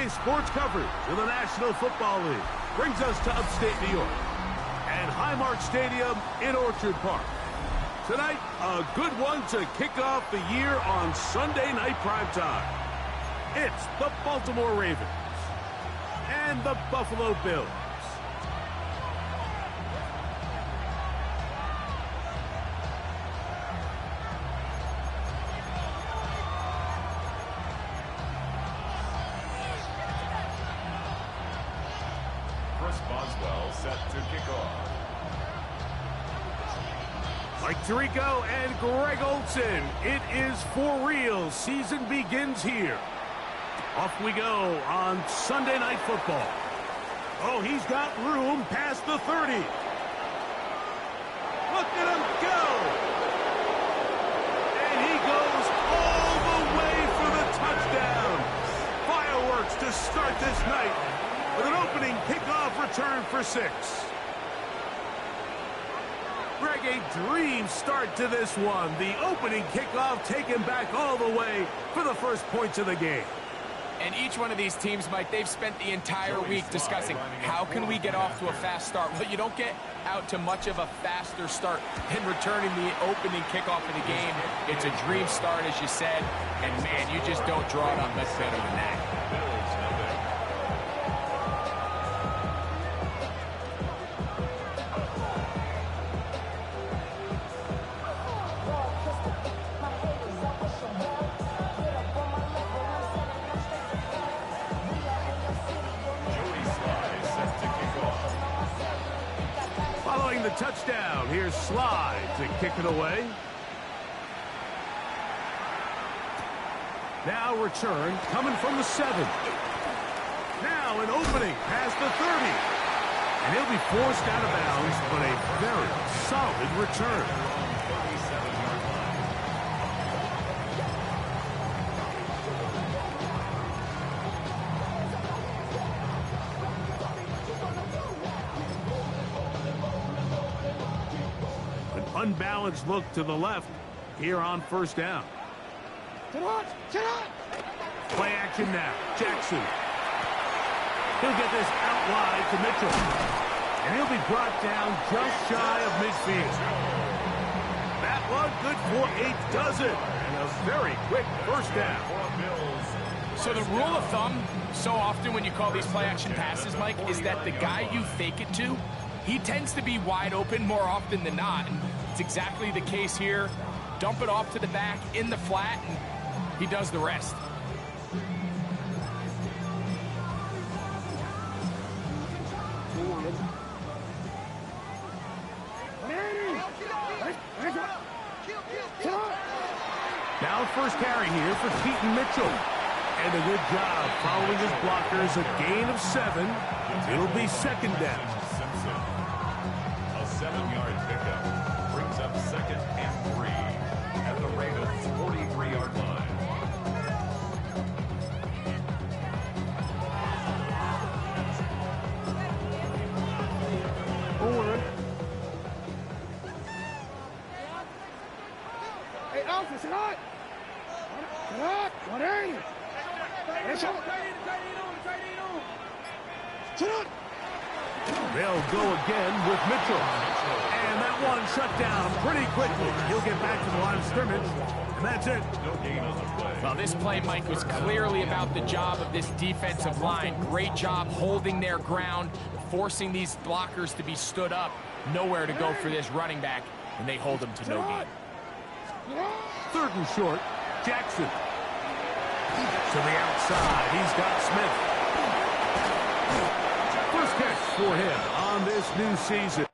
Today's sports coverage of the National Football League brings us to upstate New York and Highmark Stadium in Orchard Park. Tonight, a good one to kick off the year on Sunday night primetime. It's the Baltimore Ravens and the Buffalo Bills. Set to kick off. Mike Tirico and Greg Olson. It is for real. Season begins here. Off we go on Sunday Night Football. Oh, he's got room past the 30. Look at him go. And he goes all the way for the touchdown. Fireworks to start this night with an opening kickoff return for 6. Greg, a dream start to this one. The opening kickoff taken back all the way for the first points of the game. And each one of these teams, Mike, they've spent the entire week discussing how can we get off to a fast start. Well, you don't get out to much of a faster start than returning the opening kickoff of the game. It's a dream start, as you said, and man, you just don't draw it up much better than that. The touchdown. Here's Slide to kick it away. Now return coming from the 7. Now an opening past the 30. And he'll be forced out of bounds, but a very solid return. Unbalanced look to the left here on first down. Play action now. Jackson. He'll get this out wide to Mitchell. And he'll be brought down just shy of midfield. That one good for 8 does it. And a very quick first down. So the rule of thumb, so often when you call these play action passes, Mike, is that the guy you fake it to, he tends to be wide open more often than not. And it's exactly the case here. Dump it off to the back in the flat, and he does the rest. Now first carry here for Keaton Mitchell. And a good job following his blockers. A gain of 7. It'll be second down. A 7-yard pickup brings up 2nd and 3 at the Ravens' 43-yard line. Hey, Alpha, sit on! They'll go again with Mitchell. And that one shut down pretty quickly. He'll get back to the line of scrimmage, and that's it. No gain on the play. Well, this play, Mike, was clearly about the job of this defensive line. Great job holding their ground, forcing these blockers to be stood up. Nowhere to go for this running back, and they hold him to no gain. 3rd and short. Jackson. To the outside. He's got Smith. First catch for him on this new season.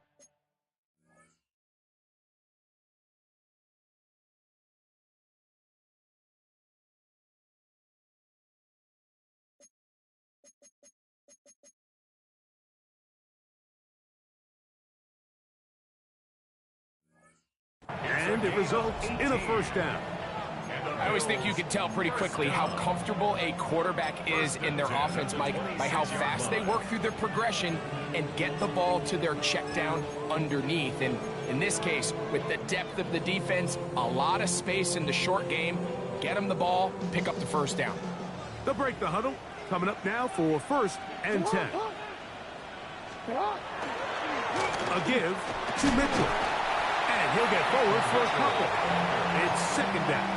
And it results in a first down. I always think you can tell pretty quickly how comfortable a quarterback is in their offense, Mike, by how fast they work through their progression and get the ball to their check down underneath. And in this case, with the depth of the defense, a lot of space in the short game, get them the ball, pick up the first down. They'll break the huddle. Coming up now for 1st and 10. A give to Mitchell. And he'll get forward for a couple. It's 2nd down.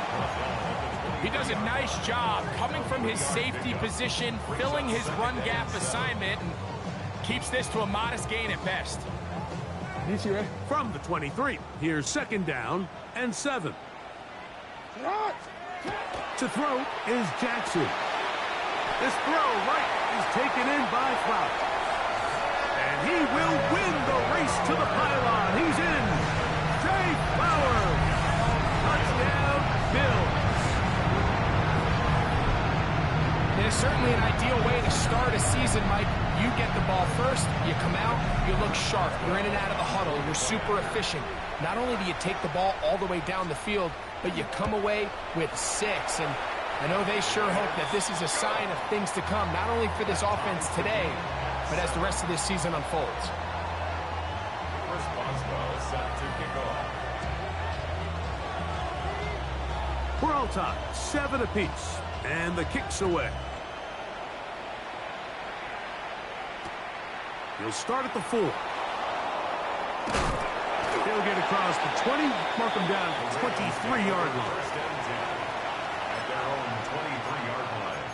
He does a nice job coming from his safety position, filling his run gap assignment, and keeps this to a modest gain at best. From the 23, here's 2nd down and 7. To throw is Jackson. This throw right is taken in by Flowers. And he will win the race to the pylon. He's in. Jay Flowers. Touchdown, Bills. It's certainly an ideal way to start a season, Mike. You get the ball first, you come out, you look sharp, you're in and out of the huddle, you're super efficient. Not only do you take the ball all the way down the field, but you come away with 6. And I know they sure hope that this is a sign of things to come, not only for this offense today, but as the rest of this season unfolds. First Boswell set to kick off. We're all tied, 7 apiece, and the kick's away. He'll start at the 4. He'll get across the 20, mark him down at the 23-yard line. First and 10 at their own 23-yard line.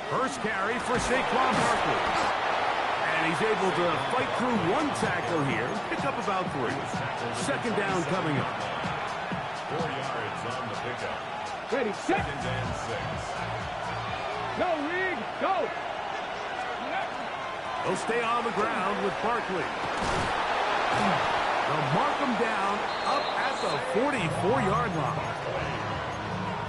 First carry for Saquon Barkley. And he's able to fight through 1 tackle here, pick up about 3. 2nd down coming up. 4 yards on the pickup. Ready, set. 2nd and 6. Go, Reed, go. He'll stay on the ground with Barkley. They'll mark him down up at the 44-yard line.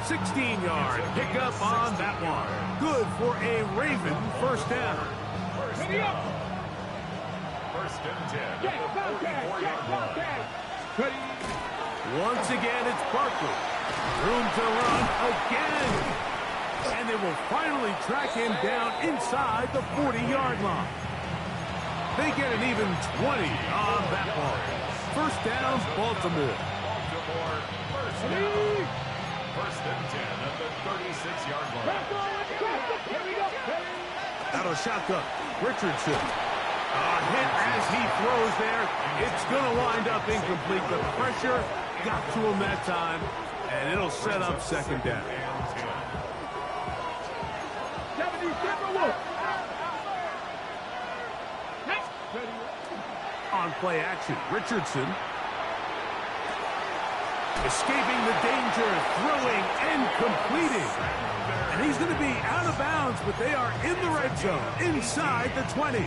16-yard pickup on that one. Good for a Raven first down. First down. 1st and 10 at the 44-yard line. Once again, it's Barkley. Room to run again. And they will finally track him down inside the 40-yard line. They get an even 20 on that one. First down, Baltimore. Baltimore, first down. 1st and 10 at the 36-yard line. Out of shotgun, Richardson. A hit as he throws there. It's going to wind up incomplete. The pressure got to him that time, and it'll set up 2nd down. On play action, Richardson. Escaping the danger, throwing and completing. And he's going to be out of bounds, but they are in the red zone, inside the 20.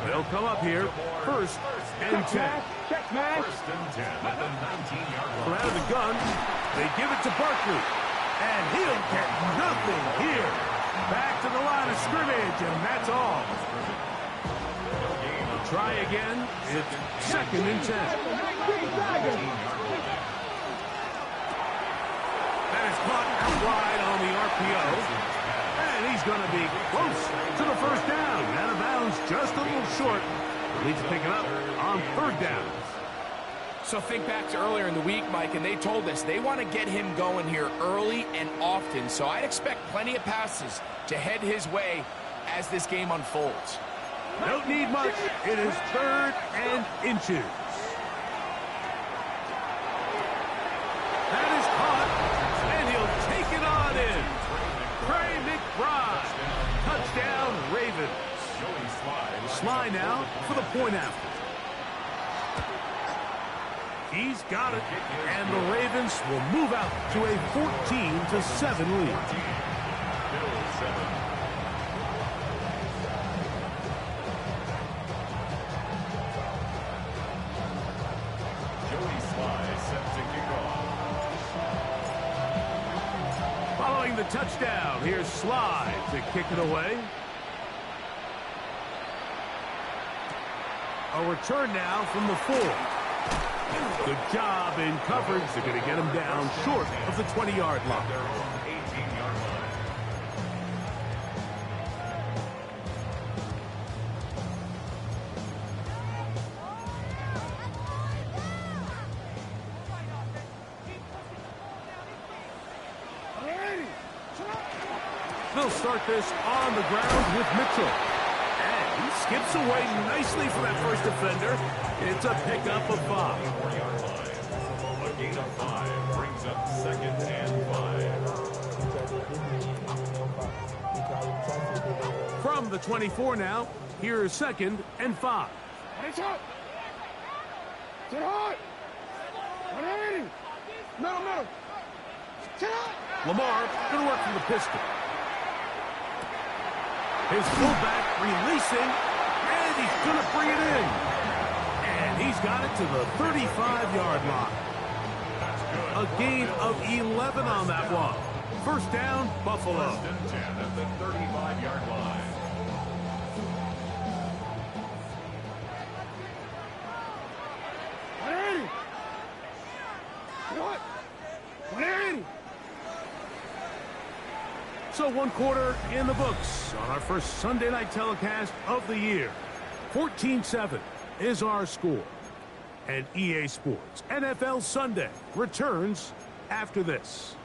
They'll come up here, 1st and 10. First and 10 at the 19-yard From line. out of the gun, they give it to Barkley. And he'll get nothing here. Back to the line of scrimmage, and that's all. Try again. It's 2nd and 10. That is caught out wide on the RPO. And he's going to be close to the first down. Out of bounds, just a little short. Needs to pick it up on 3rd down. So think back to earlier in the week, Mike, and they told us they want to get him going here early and often. So I'd expect plenty of passes to head his way as this game unfolds. Don't need much. It is 3rd and inches. That is caught, and he'll take it on in. Trey McBride. Touchdown, Ravens. Sly now for the point after. He's got it, and the Ravens will move out to a 14-7 lead. Bills 7. Following the touchdown, here's Sly to kick it away. A return now from the 4. Good job in coverage. They're going to get him down short of the 20-yard line. They'll start this on the ground with Mitchell. And he skips away nicely for that first defender. It's a pickup of 5. A gain of 5 brings up 2nd and 5. From the 24 now, here's 2nd and 5. Heads up. Sit hard. 180. Middle. Sit hard. Lamar going to work from the pistol. His fullback releasing, and he's going to bring it in. And he's got it to the 35-yard line. A gain of 11 on that one. First down, Buffalo. 1st and 10 at the 35-yard line. What? 180. So 1 quarter in the books on our first Sunday night telecast of the year. 14-7 is our score. And EA Sports NFL Sunday returns after this.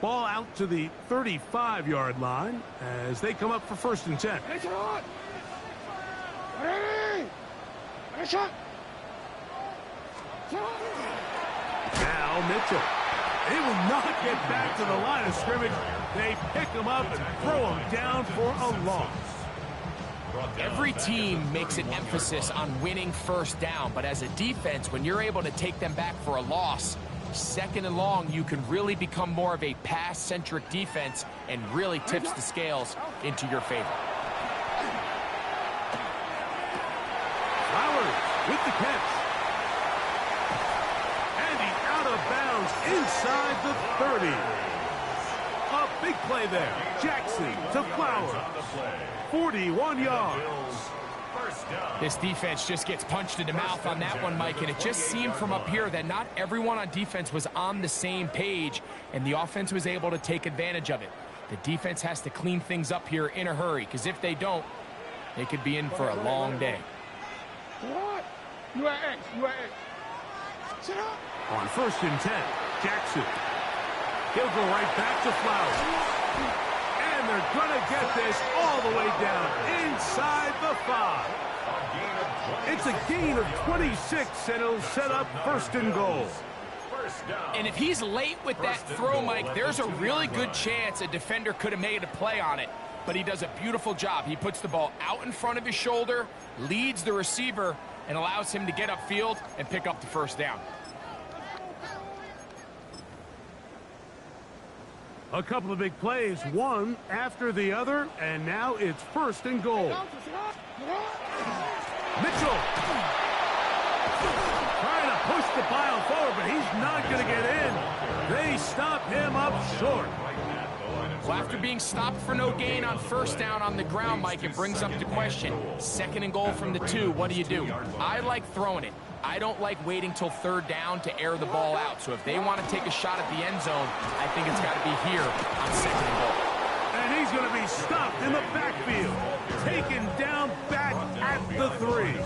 Ball out to the 35-yard line as they come up for 1st and 10. Heads hard. 180. Heads up. Sit hard. Now Mitchell. They will not get back to the line of scrimmage. They pick him up and throw him down for a loss. Every team makes an emphasis on winning 1st down, but as a defense, when you're able to take them back for a loss, 2nd and long, you can really become more of a pass-centric defense and really tips the scales into your favor. Flowers with the catch. Bounds inside the 30. A big play there. Jackson to Flowers. 41 yards. This defense just gets punched in the mouth on that one, Mike, and it just seemed from up here that not everyone on defense was on the same page, and the offense was able to take advantage of it. The defense has to clean things up here in a hurry, because if they don't, they could be in for a long day. What? You are X. Sit up. On 1st and 10, Jackson. He'll go right back to Flowers. And they're going to get this all the way down inside the 5. It's a gain of 26, and it'll set up 1st and goal. And if he's late with that throw, Mike, there's a really good chance a defender could have made a play on it. But he does a beautiful job. He puts the ball out in front of his shoulder, leads the receiver, and allows him to get upfield and pick up the 1st down. A couple of big plays, one after the other, and now it's 1st and goal. Mitchell trying to push the pile forward, but he's not going to get in. They stop him up short. Well, after being stopped for no gain on 1st down on the ground, Mike, it brings up the question. 2nd and goal from the 2, what do? I like throwing it. I don't like waiting till 3rd down to air the ball out. So if they want to take a shot at the end zone, I think it's got to be here on 2nd and goal. And he's going to be stopped in the backfield. Taken down back at the 3.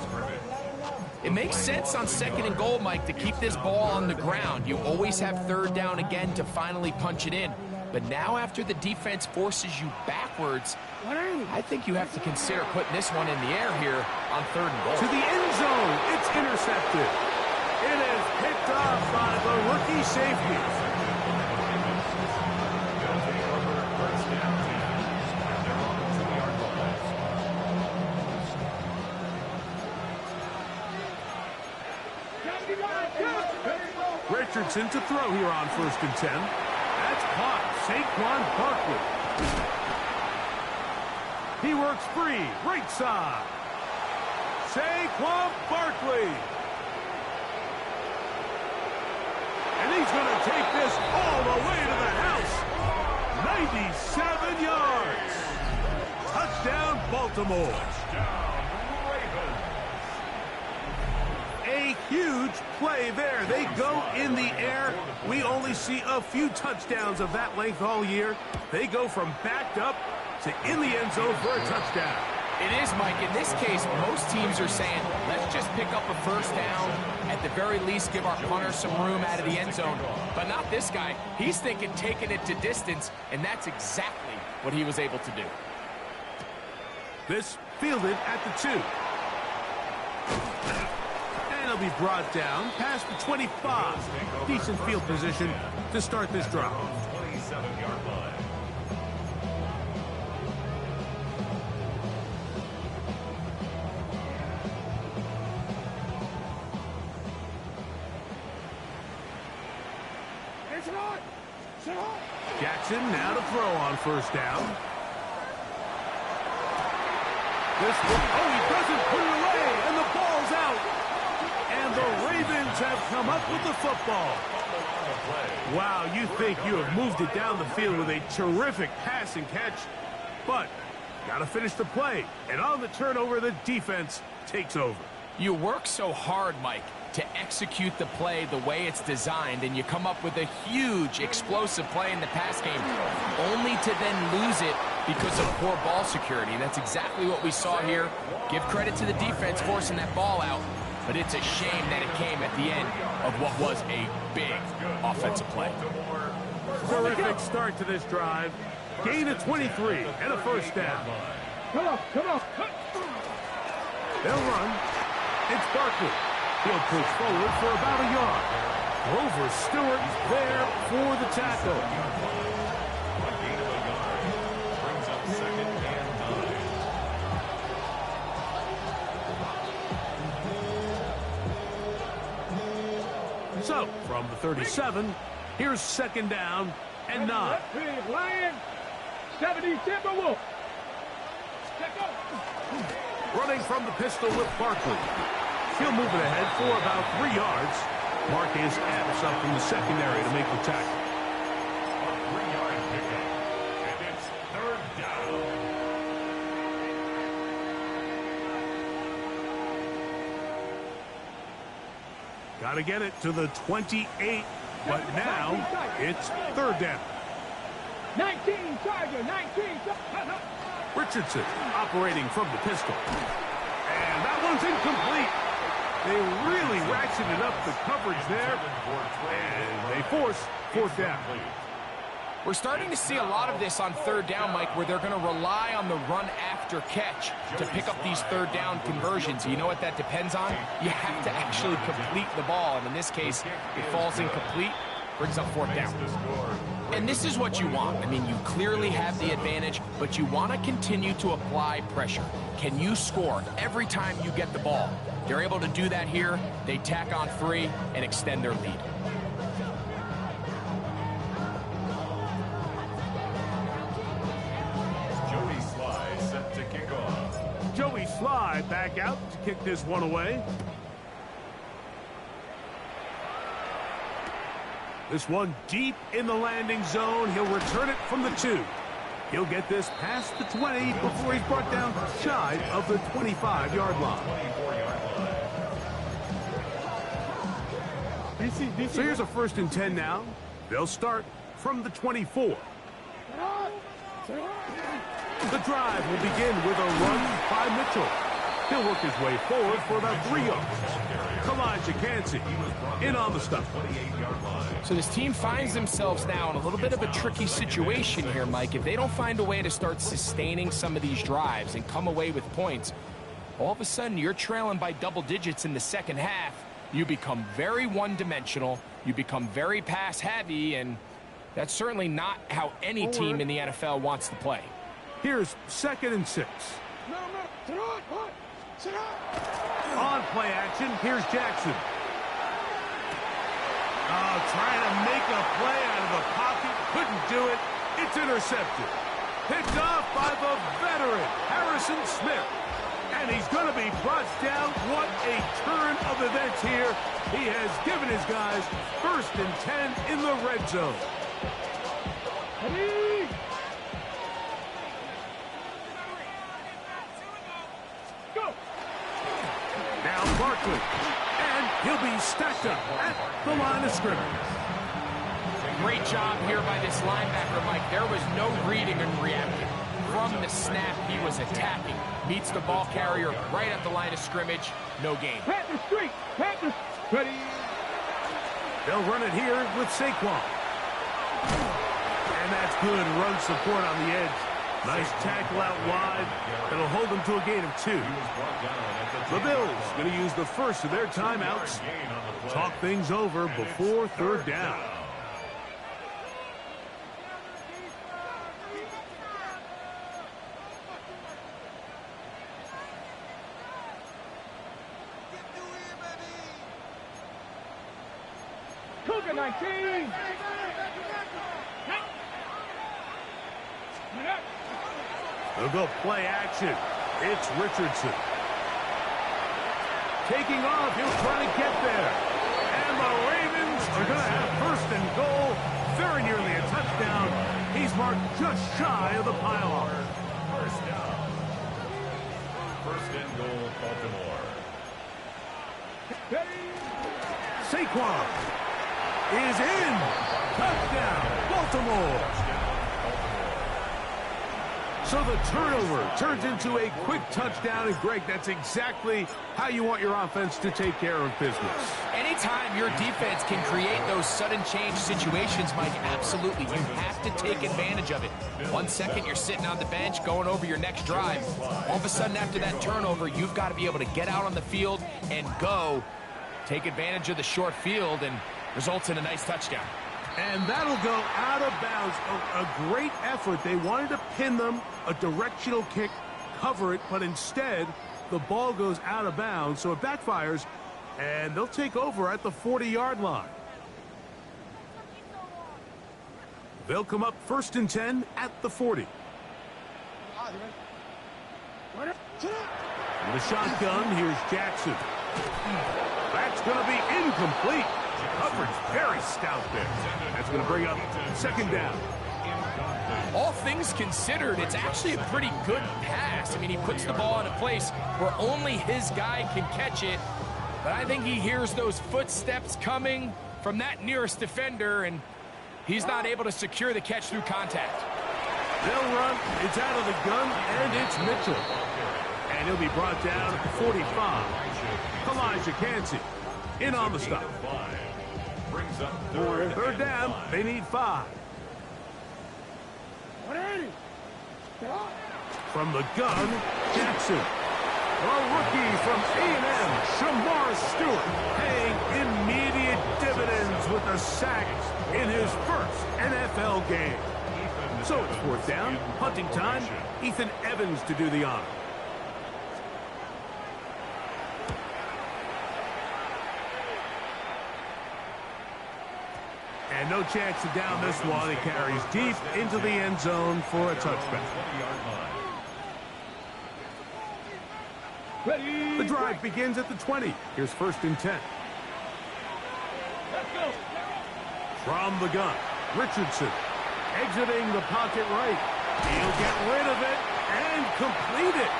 It makes sense on 2nd and goal, Mike, to keep this ball on the ground. You always have 3rd down again to finally punch it in. But now after the defense forces you backwards, I think you have to consider putting this one in the air here on 3rd and goal. To the end zone, it's intercepted. It is picked off by the rookie safety. Richardson to throw here on 1st and 10. That's caught. Saquon Barkley. He works free. Right side. Saquon Barkley. And he's going to take this all the way to the house. 97 yards. Touchdown, Baltimore. A huge play there. They go in the air. We only see a few touchdowns of that length all year. They go from backed up to in the end zone for a touchdown. It is, Mike. In this case, most teams are saying, let's just pick up a 1st down. At the very least, give our punter some room out of the end zone. But not this guy. He's thinking taking it to distance, and that's exactly what he was able to do. This fielded at the 2. And he'll be brought down past the 25. Decent field position to start this drive. 27-yard line. Jackson now to throw on first down. This one, oh, he doesn't put it away, and the ball's out. And the Ravens have come up with the football. Wow, you think you have moved it down the field with a terrific pass and catch. But got to finish the play. And on the turnover, the defense takes over. You work so hard, Mike, to execute the play the way it's designed, and you come up with a huge explosive play in the pass game, only to then lose it because of poor ball security. And that's exactly what we saw here. Give credit to the defense forcing that ball out, but it's a shame that it came at the end of what was a big offensive play. Terrific start to this drive. Gain of 23 and a first down. Come on, come on. They'll run. It's Barkley. He'll push forward for about a yard. Grover Stewart there for the tackle. A gain of a yard. Brings up 2nd and 9. So, from the 37, here's 2nd down and 9. Lion, 70 Timberwolf. Running from the pistol with Barkley. He'll move it ahead for about 3 yards. Marcus Epps up from the secondary to make the tackle. A 3-yard pickup. And it's 3rd down. Got to get it to the 28, but now it's 3rd down. 19 Tiger, 19. Richardson operating from the pistol. And that one's incomplete. They really ratcheted up the coverage there, and they force 4th down. We're starting to see a lot of this on 3rd down, Mike, where they're going to rely on the run after catch to pick up these 3rd down conversions. You know what that depends on? You have to actually complete the ball, and in this case, it falls incomplete, brings up 4th down. And this is what you want. I mean, you clearly have the advantage, but you want to continue to apply pressure. Can you score every time you get the ball? They're able to do that here. They tack on 3 and extend their lead. Joey Sly set to kick off. Joey Sly back out to kick this one away. This one deep in the landing zone. He'll return it from the 2. He'll get this past the 20 before he's brought down shy of the 25-yard line. 24-yard line. So here's a 1st and 10 now. They'll start from the 24. The drive will begin with a run by Mitchell. He'll work his way forward for about 3 yards. Elijah Cansey in on the stop. 28-yard line. So this team finds themselves now in a little bit of a tricky situation here, Mike. If they don't find a way to start sustaining some of these drives and come away with points, all of a sudden you're trailing by double digits in the second half. You become very one-dimensional. You become very pass-heavy, and that's certainly not how any team in the NFL wants to play. Here's 2nd and 6. No, sit on, what? Sit on. On play action, here's Jackson. Oh, trying to make a play out of the pocket. Couldn't do it. It's intercepted. Picked off by the veteran, Harrison Smith. And he's going to be brought down. What a turn of events here. He has given his guys 1st and 10 in the red zone. Ready? Go. Now Barkley. And he'll be stacked up at the line of scrimmage. Great job here by this linebacker, Mike. There was no reading and reacting. From the snap, he was attacking. Meets the ball carrier right at the line of scrimmage. No gain. Pat the street. Pat the... Ready? They'll run it here with Saquon. And that's good run support on the edge. Nice tackle out wide. It'll hold them to a gain of 2. The Bills going to use the first of their timeouts. Talk things over before third down. Cougar 19. They'll go play action. It's Richardson. Taking off, he'll try to get there. And the Ravens are going to have first and goal. Very nearly a touchdown. He's marked just shy of the pylon. First down. First and goal, Baltimore. Saquon is in. Touchdown, Baltimore. So the turnover turns into a quick touchdown. And, Greg, that's exactly how you want your offense to take care of business. Anytime your defense can create those sudden change situations, Mike, absolutely. You have to take advantage of it. 1 second, you're sitting on the bench going over your next drive. All of a sudden, after that turnover, you've got to be able to get out on the field and go. Take advantage of the short field and results in a nice touchdown. And that'll go out of bounds. A great effort. They wanted to pin them, a directional kick, cover it, but instead the ball goes out of bounds, so it backfires, and they'll take over at the 40-yard line. They'll come up first and 10 at the 40. In the shotgun, here's Jackson. That's going to be incomplete. Coverage very stout there. That's going to bring up second down. All things considered, it's actually a pretty good pass. I mean, he puts the ball in a place where only his guy can catch it. But I think he hears those footsteps coming from that nearest defender, and he's not able to secure the catch through contact. They'll run. It's out of the gun, and it's Mitchell. And he'll be brought down at the 45. Elijah Cansey in on the stop. Brings up Third down. They need 5. From the gun, Jackson. A rookie from A&M, Shamar Stewart, paying immediate dividends with a sack in his first NFL game. So it's fourth down, punting time. Ethan Evans to do the honor. And no chance to down this one. He carries deep into the end zone for a touchback. The drive begins at the 20. Here's first and 10. From the gun, Richardson exiting the pocket right. He'll get rid of it and complete it.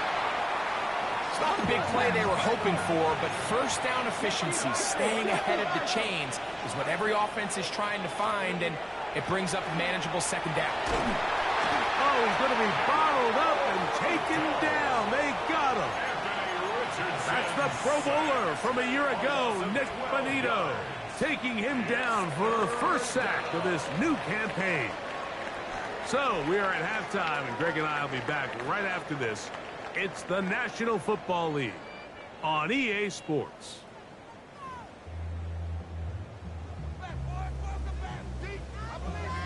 It's not the big play they were hoping for, but first down efficiency, staying ahead of the chains, is what every offense is trying to find, and it brings up a manageable second down. Oh, he's going to be bottled up and taken down. They got him. That's the Pro Bowler from a year ago, Nick Bonito, taking him down for the first sack of this new campaign. So we are at halftime, and Greg and I will be back right after this. It's the National Football League on EA Sports.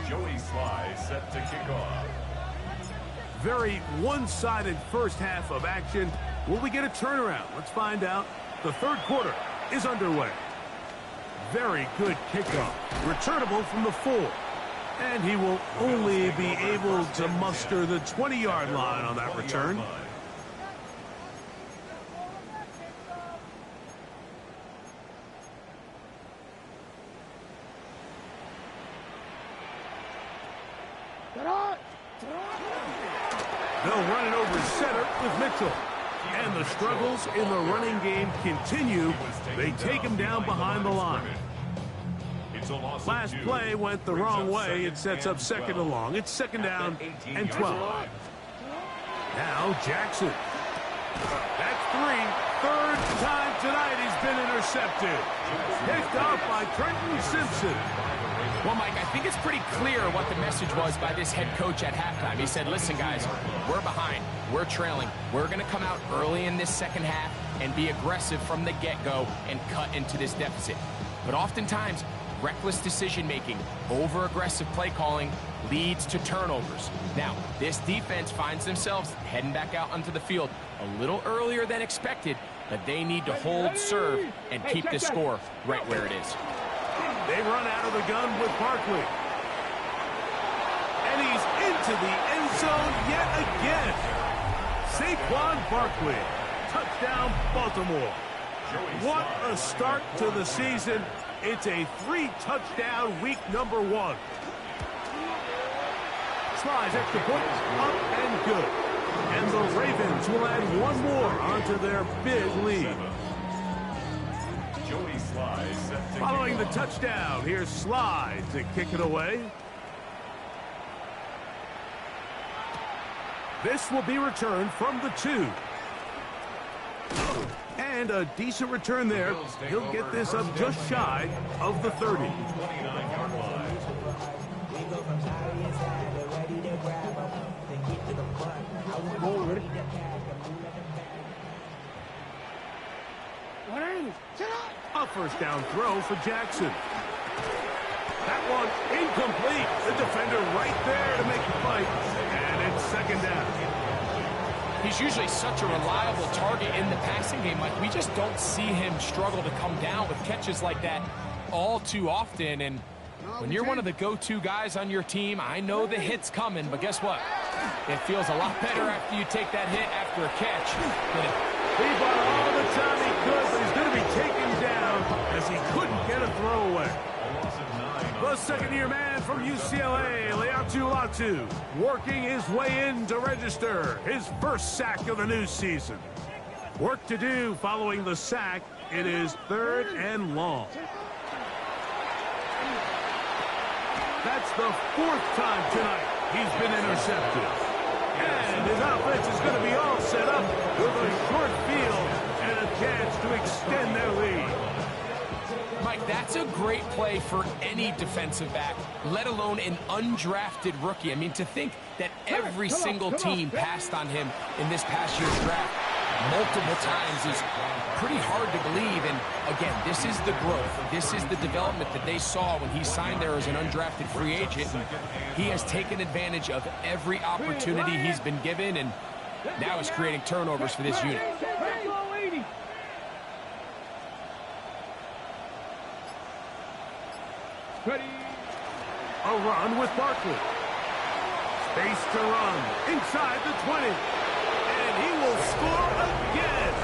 Joey Sly set to kick off. Very one-sided first half of action. Will we get a turnaround? Let's find out. The third quarter is underway. Very good kickoff. Returnable from the 4. And he will only be able to muster the 20-yard line on that return. They'll run it over center with Mitchell. And the struggles in the running game continue. They take him down behind the line. Last play went the wrong way. It sets up second and long. It's second down and 12. Now Jackson. That's 3. Third time tonight he's been intercepted. Picked off by Trenton Simpson. Well, Mike, I think it's pretty clear what the message was by this head coach at halftime. He said, listen, guys, we're behind. We're trailing. We're going to come out early in this second half and be aggressive from the get-go and cut into this deficit. But oftentimes, reckless decision-making, over-aggressive play calling leads to turnovers. Now, this defense finds themselves heading back out onto the field a little earlier than expected, but they need to hold serve and keep the score right where it is. They run out of the gun with Barkley. And he's into the end zone yet again. Saquon Barkley. Touchdown, Baltimore. What a start to the season. It's a 3-touchdown week number 1. Slides extra point, up and good. And the Ravens will add one more onto their big lead. Following the touchdown, here's Slide to kick it away. This will be returned from the 2. And a decent return there. He'll get this up just shy of the 30. A first down throw for Jackson. That one incomplete. The defender right there to make the fight. And it's second down. He's usually such a reliable target in the passing game. Like, we just don't see him struggle to come down with catches like that all too often. And when you're one of the go-to guys on your team, I know the hit's coming, but guess what? It feels a lot better after you take that hit after a catch. He bought all the time he could, but he's going to be taken down as he couldn't get a throwaway. The second-year man from UCLA, Leatu Latu, working his way in to register his first sack of the new season. Work to do following the sack. It is 3rd and long. That's the 4th time tonight he's been intercepted. And his offense is going to be all set up with a short field and a chance to extend their lead. Mike, that's a great play for any defensive back, let alone an undrafted rookie. I mean, to think that every single team passed on him in this past year's draft multiple times is pretty hard to believe. And again, this is the growth. This is the development that they saw when he signed there as an undrafted free agent. And he has taken advantage of every opportunity he's been given, and now he's creating turnovers for this unit. A run with Barkley. Space to run inside the 20. And he will score again.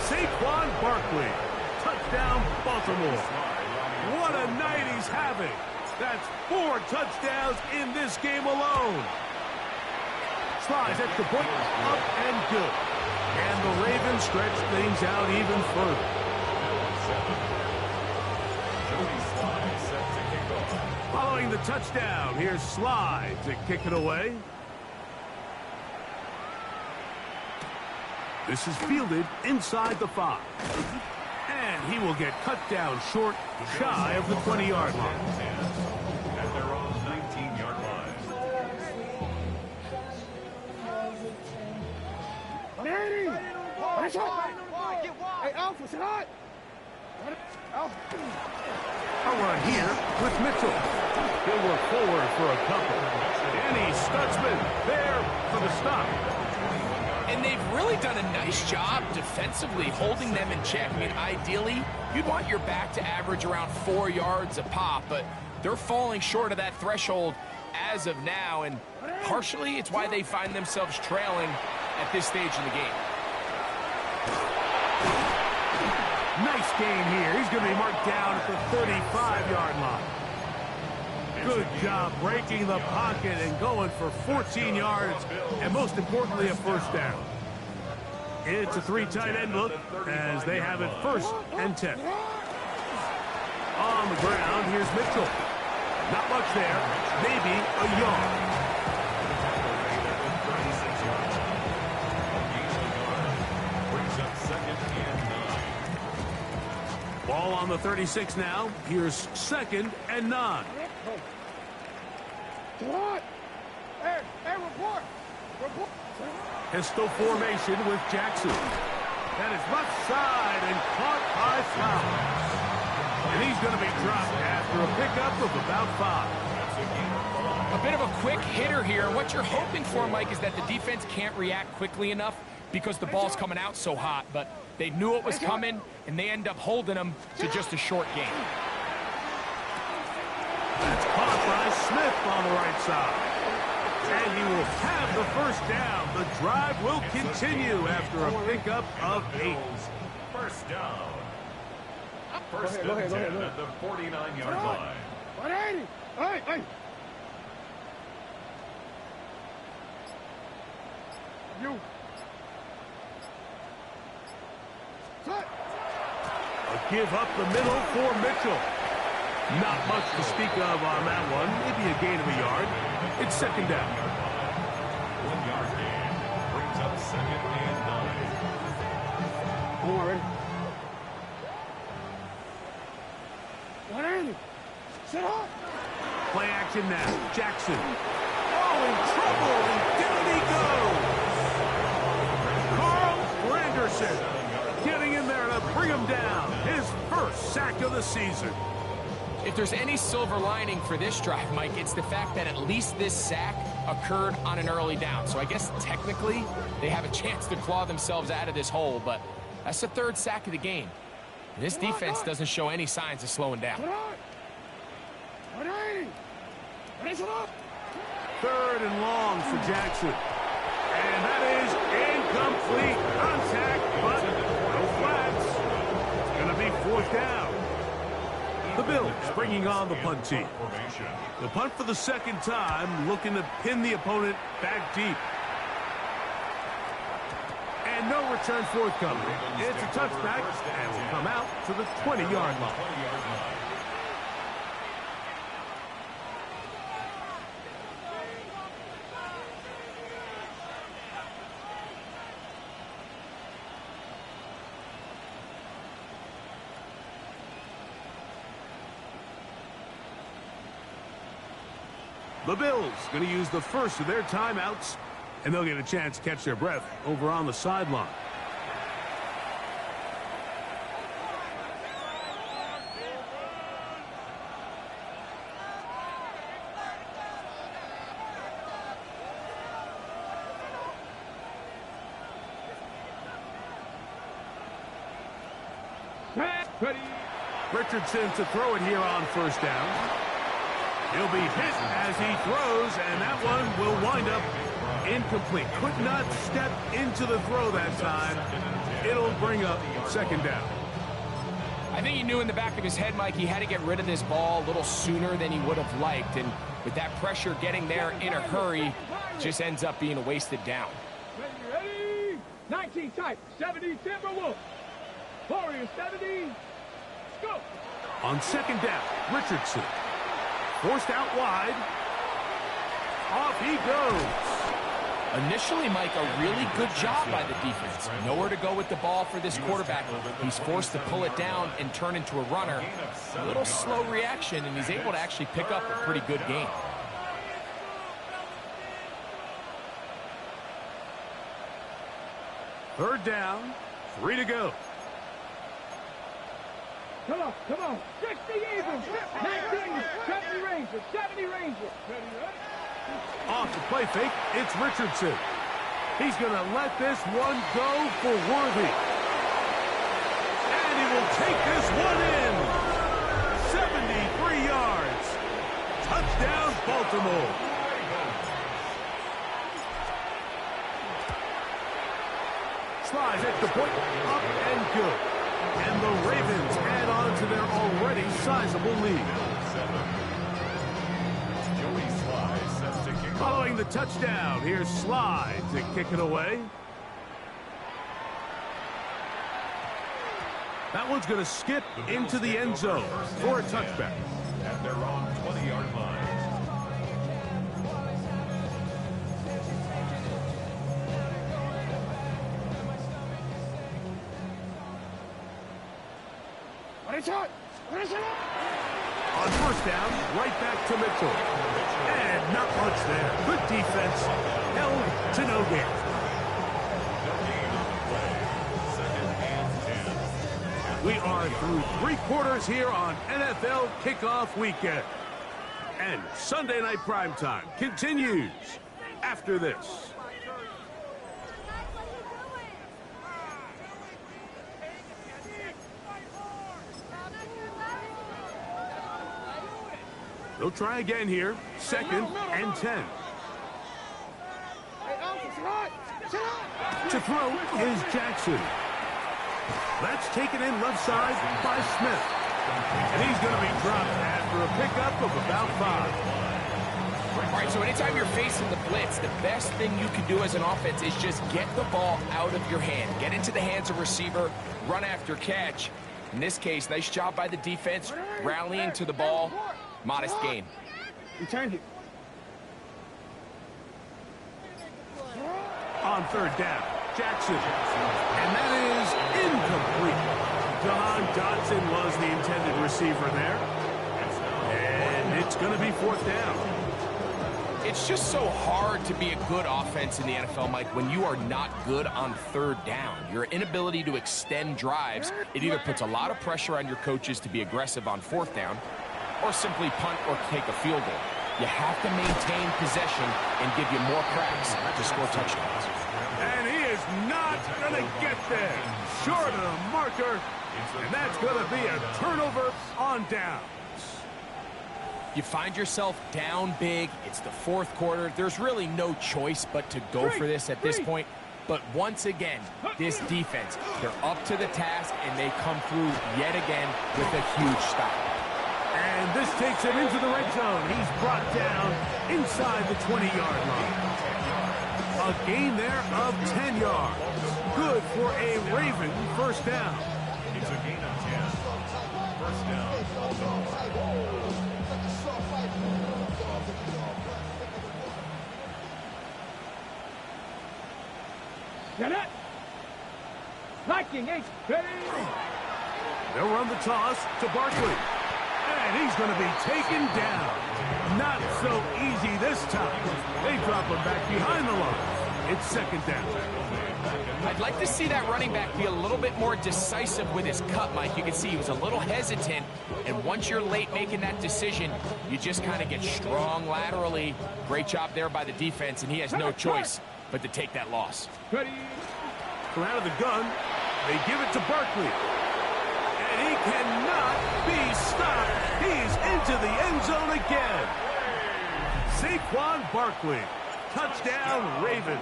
Saquon Barkley. Touchdown, Baltimore. What a night he's having. That's 4 touchdowns in this game alone. Slides extra point, up and good. And the Ravens stretch things out even further. Following the touchdown, here's Slide to kick it away. This is fielded inside the 5. And he will get cut down short, shy of the 20-yard line. At their own 19-yard line. Hey, Alpha, sit hot. A run here with Mitchell. He'll work forward for a couple. Danny Stutzman there for the stop. And they've really done a nice job defensively holding them in check. I mean, ideally, you'd want your back to average around 4 yards a pop, but they're falling short of that threshold as of now, and partially it's why they find themselves trailing at this stage in the game. Nice game here. He's going to be marked down at the 35-yard line. Good job breaking the pocket and going for 14 yards, and most importantly, a first down. It's a 3 tight end look as they have it 1st and 10. On the ground, here's Mitchell. Not much there, maybe a yard. Brings up 2nd and Ball on the 36 now. Here's 2nd and 9. Hey, report. Report. Pistol formation with Jackson. That is left side and caught by Flowers. And he's going to be dropped after a pickup of about 5. A bit of a quick hitter here. What you're hoping for, Mike, is that the defense can't react quickly enough because the ball's coming out so hot. But they knew it was coming, and they end up holding them to just a short game. That's caught by Smith on the right side. And he will have the first down. The drive will continue after a pickup of 8. First down. First and 10 at the 49-yard line. 180. Hey. You. Set. A give up the middle for Mitchell. Not much to speak of on that one. Maybe a gain of a yard. It's 2nd down. 1-yard gain brings up 2nd and 9. Come on, ready? 180. Set up. Play action now. Jackson. Oh, in trouble. And down he goes. Carl Granderson getting in there to bring him down. His first sack of the season. If there's any silver lining for this drive, Mike, it's the fact that at least this sack occurred on an early down. So I guess technically they have a chance to claw themselves out of this hole, but that's the 3rd sack of the game. And this defense doesn't show any signs of slowing down. 180. Raise it up. 3rd and long for Jackson. And that is incomplete contact, but no flags. It's going to be 4th down. The Bills bringing on the punt team. The punt for the 2nd time, looking to pin the opponent back deep. And no return forthcoming. It's a touchback and will come out to the 20-yard line. The Bills going to use the first of their timeouts, and they'll get a chance to catch their breath over on the sideline. Ready. Richardson to throw it here on 1st down. He'll be hit as he throws, and that one will wind up incomplete. Could not step into the throw that time. It'll bring up 2nd down. I think he knew in the back of his head, Mike, he had to get rid of this ball a little sooner than he would have liked. And with that pressure getting there in a hurry, just ends up being a wasted down. Ready. 19 type. 70 Timberwolves. Warriors 70. Go. On 2nd down, Richardson. Forced out wide. Off he goes. Initially, Mike, a really good job by the defense. Nowhere to go with the ball for this quarterback. He's forced to pull it down and turn into a runner. A little slow reaction, and he's able to actually pick up a pretty good game. Third down, 3 to go. Come on. 60 Eagles. 19, 70 Rangers. 70 Rangers. Off the play fake, it's Richardson. He's going to let this one go for Worthy. And he will take this one in. 73 yards. Touchdown, Baltimore. Slides at the point, up and good. And the Ravens add on to their already sizable lead. Following the touchdown, here's Slide to kick it away. That one's going to skip into the end zone for a touchback. At their own 20-yard line. On first down, right back to Mitchell. And not much there. Good defense. Held to no gain. We are through 3 quarters here on NFL Kickoff Weekend. And Sunday Night Primetime continues after this. They'll try again here. 2nd and 10. To throw is Jackson. That's taken in left side by Smith. And he's going to be dropped after a pickup of about 5. All right, so anytime you're facing the blitz, the best thing you can do as an offense is just get the ball out of your hand. Get into the hands of receiver, run after catch. In this case, nice job by the defense, rallying to the ball. Modest gain. Return it. On 3rd down, Jackson. And that is incomplete. John Dodson was the intended receiver there. And it's going to be 4th down. It's just so hard to be a good offense in the NFL, Mike, when you are not good on 3rd down. Your inability to extend drives, it either puts a lot of pressure on your coaches to be aggressive on 4th down, or simply punt or take a field goal. You have to maintain possession and give you more cracks to score touchdowns. And he is not going to get there. Short of the marker. And that's going to be a turnover on downs. You find yourself down big. It's the 4th quarter. There's really no choice but to go for this at this point. But once again, this defense, they're up to the task, and they come through yet again with a huge stop. And this takes him into the red zone. He's brought down inside the 20-yard line. A gain there of 10 yards. Good for a Raven first down. It's a gain of 10. First down. Get it. Liking H. Ready. They'll run the toss to Barkley. And he's going to be taken down. Not so easy this time. They drop him back behind the line. It's 2nd down. I'd like to see that running back be a little bit more decisive with his cut, Mike. You can see he was a little hesitant, and once you're late making that decision, you just kind of get strong laterally. Great job there by the defense, and he has no choice but to take that loss. Ready. From out of the gun, they give it to Barkley. And he cannot be stopped. He's into the end zone again. Saquon Barkley. Touchdown, Ravens.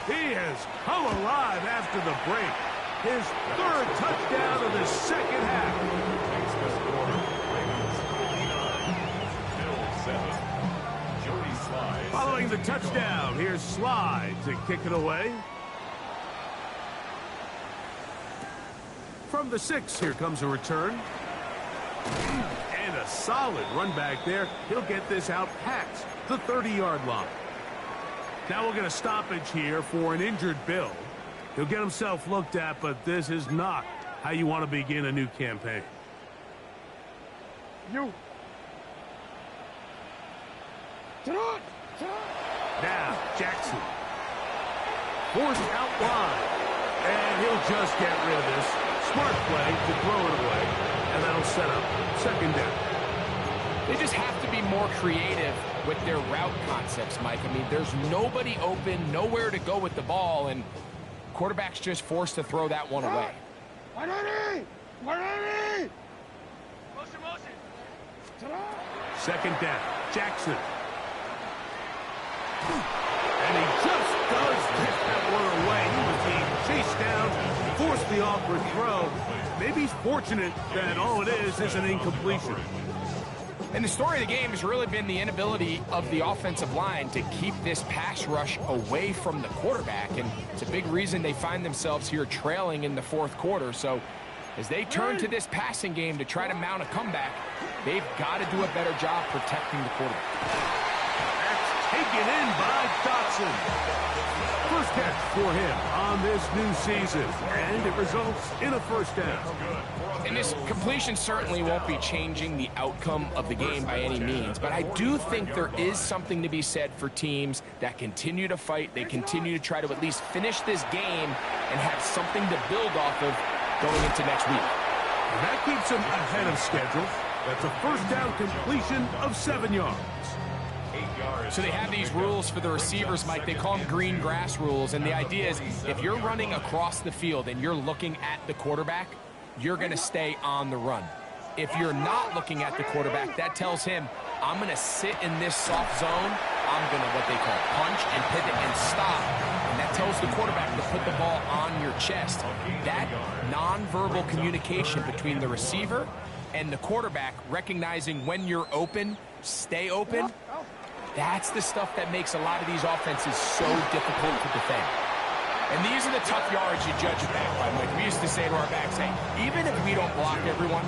He has come alive after the break. His 3rd touchdown of the 2nd half. Following the touchdown, here's Slide to kick it away. From the 6, here comes a return. And a solid run back there. He'll get this out past the 30-yard line. Now we'll get a stoppage here for an injured Bill. He'll get himself looked at, but this is not how you want to begin a new campaign. You. Now, Jackson. Forced out wide. And he'll just get rid of this. Smart play to throw it away. And that'll set up 2nd down. They just have to be more creative with their route concepts, Mike. I mean, there's nobody open, nowhere to go with the ball, and quarterback's just forced to throw that one away. 2nd down. Jackson. And he just does get that one away. He was being chased down, forced the awkward throw. Maybe he's fortunate that all it is an incompletion. And the story of the game has really been the inability of the offensive line to keep this pass rush away from the quarterback. And it's a big reason they find themselves here trailing in the 4th quarter. So as they turn to this passing game to try to mount a comeback, they've got to do a better job protecting the quarterback. That's taken in by Dotson. First catch for him on this new season, and it results in a first down. And this completion certainly won't be changing the outcome of the game by any means, but I do think there is something to be said for teams that continue to fight. They continue to try to at least finish this game and have something to build off of going into next week. And that keeps them ahead of schedule. That's a first down completion of 7 yards. So they have these rules for the receivers, Mike. They call them green grass rules, and the idea is if you're running across the field and you're looking at the quarterback, you're going to stay on the run. If you're not looking at the quarterback, that tells him, I'm going to sit in this soft zone. I'm going to what they call punch and pivot and stop. And that tells the quarterback to put the ball on your chest. That nonverbal communication between the receiver and the quarterback, recognizing when you're open, stay open, that's the stuff that makes a lot of these offenses so difficult to defend. And these are the tough yards you judge a back by. Like we used to say to our backs, hey, even if we don't block everyone,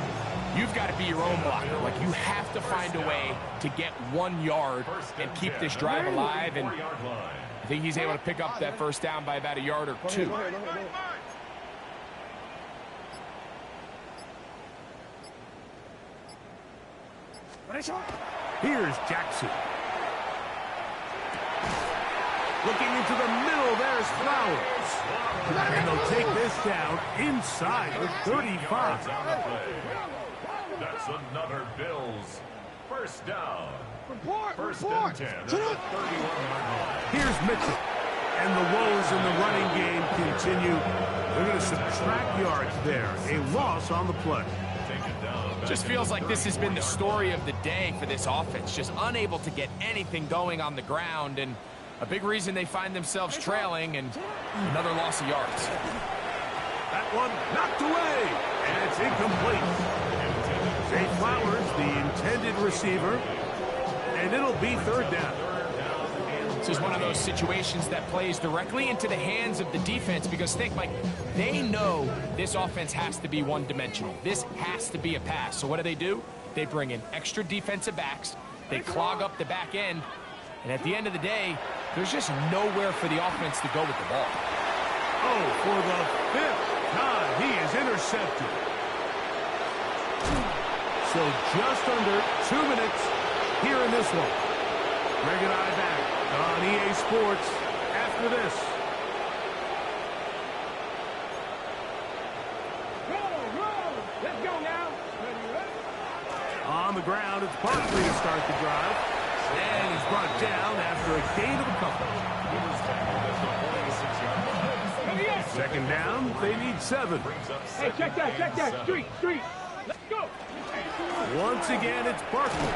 you've got to be your own blocker. Like you have to find a way to get 1 yard and keep this drive alive. And I think he's able to pick up that first down by about a yard or two. Here's Jackson. Looking into the middle, there's Flowers. And they'll take this down inside the 35. That's another Bills first down. First Report. and 10 at the 31-yard line. Here's Mitchell. And the woes in the running game continue. They're going to subtract yards there. A loss on the play. Just feels like this has been the story of the day for this offense. Just unable to get anything going on the ground. And a big reason they find themselves trailing, and another loss of yards. That one knocked away, and it's incomplete. Zay Flowers, the intended receiver, and it'll be third down. This is one of those situations that plays directly into the hands of the defense because think, Mike, they know this offense has to be one-dimensional. This has to be a pass. So what do? They bring in extra defensive backs. They clog up the back end. And at the end of the day, there's just nowhere for the offense to go with the ball. Oh, for the 5th time, he is intercepted. So just under 2 minutes here in this one. Greg and I back on EA Sports after this. Let's go now. On the ground, it's Barkley to start the drive. And he's brought down after a gain of a couple. Second down, they need 7. Hey, check that. Street. Let's go. Once again, it's Barkley.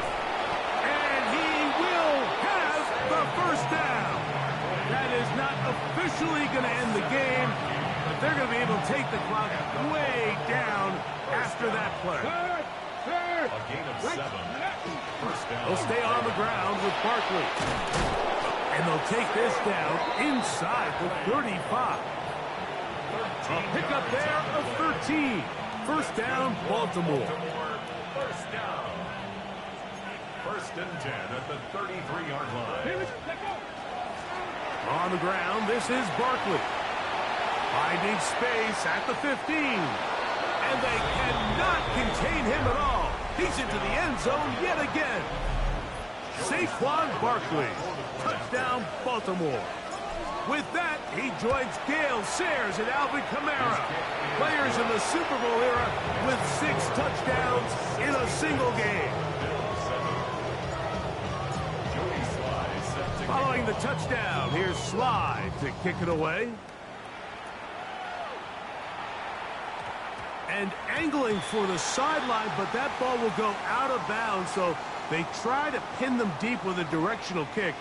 And he will have the first down. That is not officially going to end the game, but they're going to be able to take the clock way down after that play. A gain of 7. First down. They'll stay on the ground with Barkley. And they'll take this down inside the 35. A pickup there of 13. First down, Baltimore. First down. First and 10 at the 33-yard line. On the ground, this is Barkley. Finding space at the 15. And they cannot contain him at all. He's into the end zone yet again. Saquon Barkley. Touchdown, Baltimore. With that, he joins Gale Sayers and Alvin Kamara, players in the Super Bowl era with 6 touchdowns in a single game. Following the touchdown, here's Sly to kick it away. And angling for the sideline, but that ball will go out of bounds, so they try to pin them deep with a directional kick,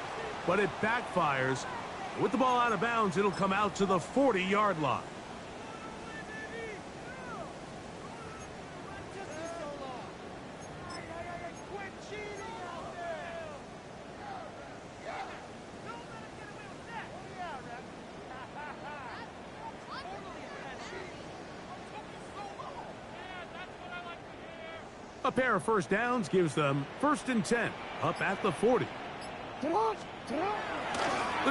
but it backfires. With the ball out of bounds, it'll come out to the 40-yard line. A pair of first downs gives them first and 10 up at the 40. The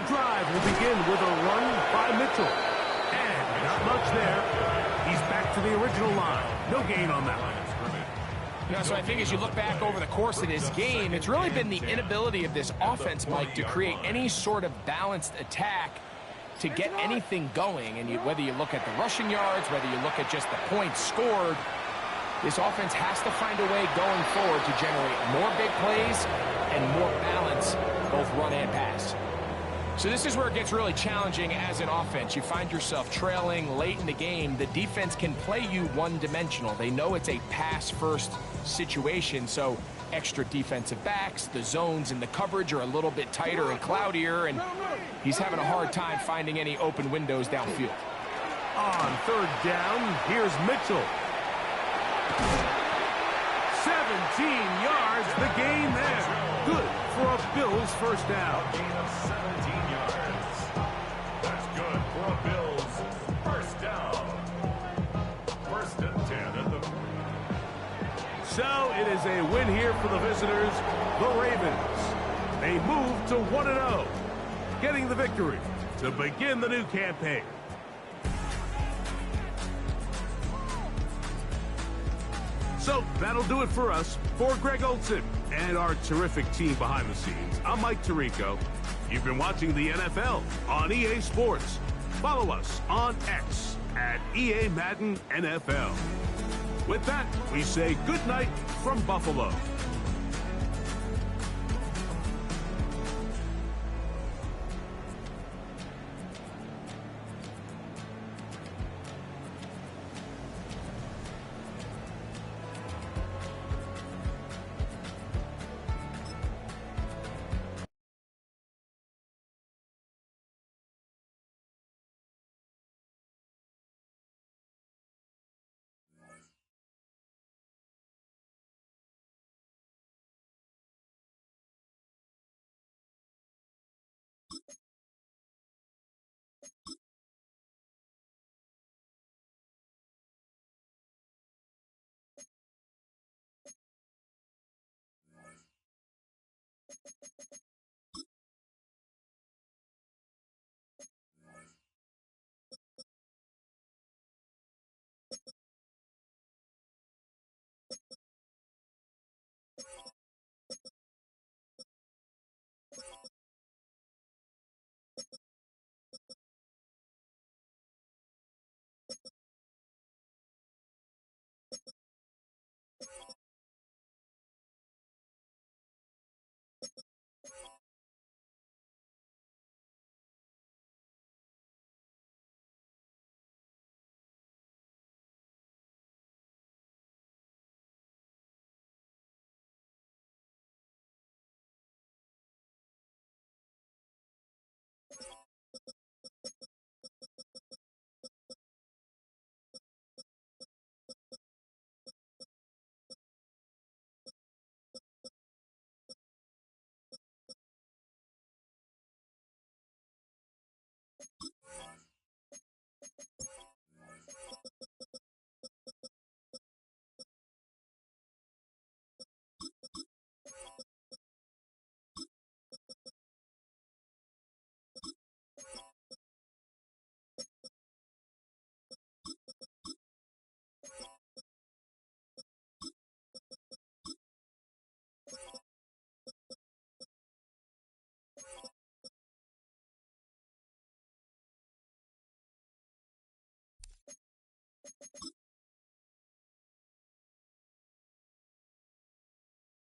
drive will begin with a run by Mitchell. And not much there. He's back to the original line. No gain on that one. Yeah, so I think as you look back over the course of this game, it's really been the inability of this offense, Mike, to create any sort of balanced attack to get anything going. And whether you look at the rushing yards, whether you look at just the points scored, this offense has to find a way going forward to generate more big plays and more balance, both run and pass. So this is where it gets really challenging as an offense. You find yourself trailing late in the game. The defense can play you one-dimensional. They know it's a pass-first situation, so extra defensive backs, the zones and the coverage are a little bit tighter and cloudier, and he's having a hard time finding any open windows downfield. On third down, here's Mitchell. 17 yards, the gain there. Good for a Bills first down. Gain of 17 yards. That's good for a Bills first down. First and 10 at the... So it is a win here for the visitors, the Ravens. They move to 1-0, getting the victory to begin the new campaign. So that'll do it for us. For Greg Olson and our terrific team behind the scenes, I'm Mike Tirico. You've been watching the NFL on EA Sports. Follow us on X at EA Madden NFL. With that, we say good night from Buffalo.